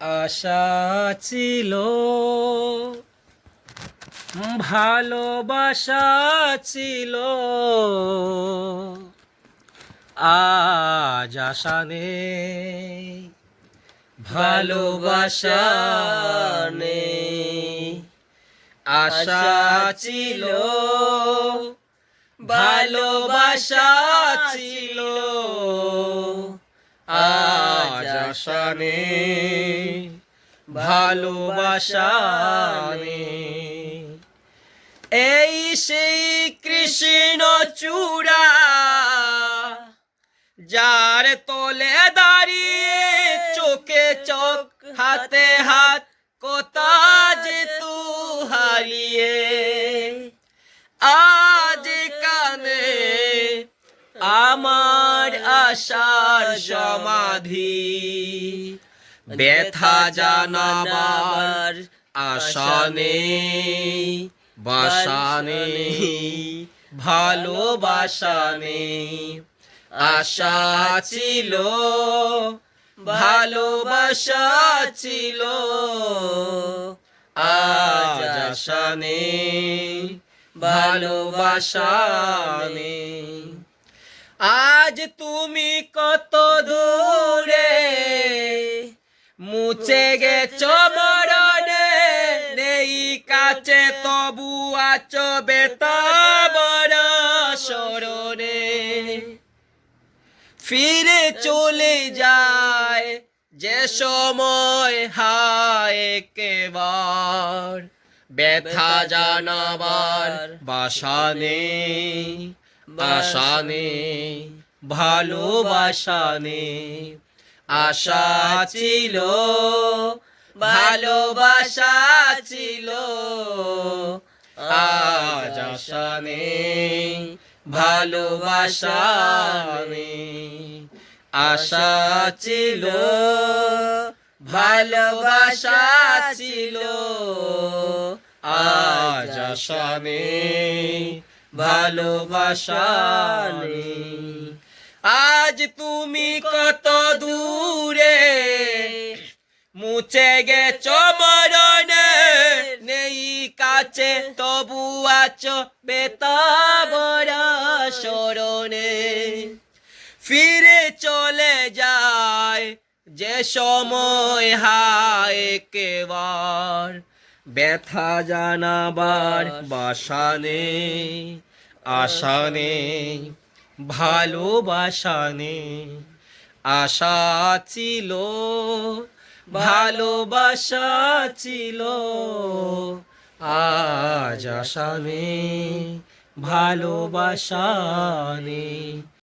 আশা ছিল, ভালোবাসা ছিল, আজ আশা নেই, ভালোবাসা নেই। আশা ছিল, ভালোবাসা ছিল, আজ আশা নেই, ভালোবাসা নেই। এই সেই কৃষ্ণ চূড়া, যার তলে দাঁড়িয়ে চোখে চোখ হাতে হাত কোথা যেতু হারিয়ে, আজ কানে আমার আশার সমাধি। ব্যথা জানাবার আশা নেই, বাসা নেই, ভালোবাসা নেই। আশা ছিল, ভালোবাসা ছিল, আজ আশা নেই, ভালোবাসা নেই। আজ তুমি কত দূরে, মুছে গেছো মরণে, নেই কাছে তবু আছো বেতাবর স্মরণে। ফিরে চলে যায় যে সময়, হায় একেবার ব্যথা জানাবার বাসা নেই, আশা নেই, ভালোবাসা নেই। আশা ছিল, ভালোবাসা ছিল, আজ আশা নেই, ভালোবাসা নেই। আশা ছিল, ভালোবাসা ছিল, আজ আশা নেই, ভালোবাসা নেই। আজ তুমি কত দূরে, মুছে গেছো মরণে, নেই কাছে তবু আছো বেতাবর স্মরণে। ফিরে চলে যায় যে সময়, হায় একেবার ব্যথা জানাবার বাসা নেই, আশা নেই, ভালোবাসা নেই। আশা ছিল, ভালোবাসা ছিল, আজ আশা নেই, ভালোবাসা নেই।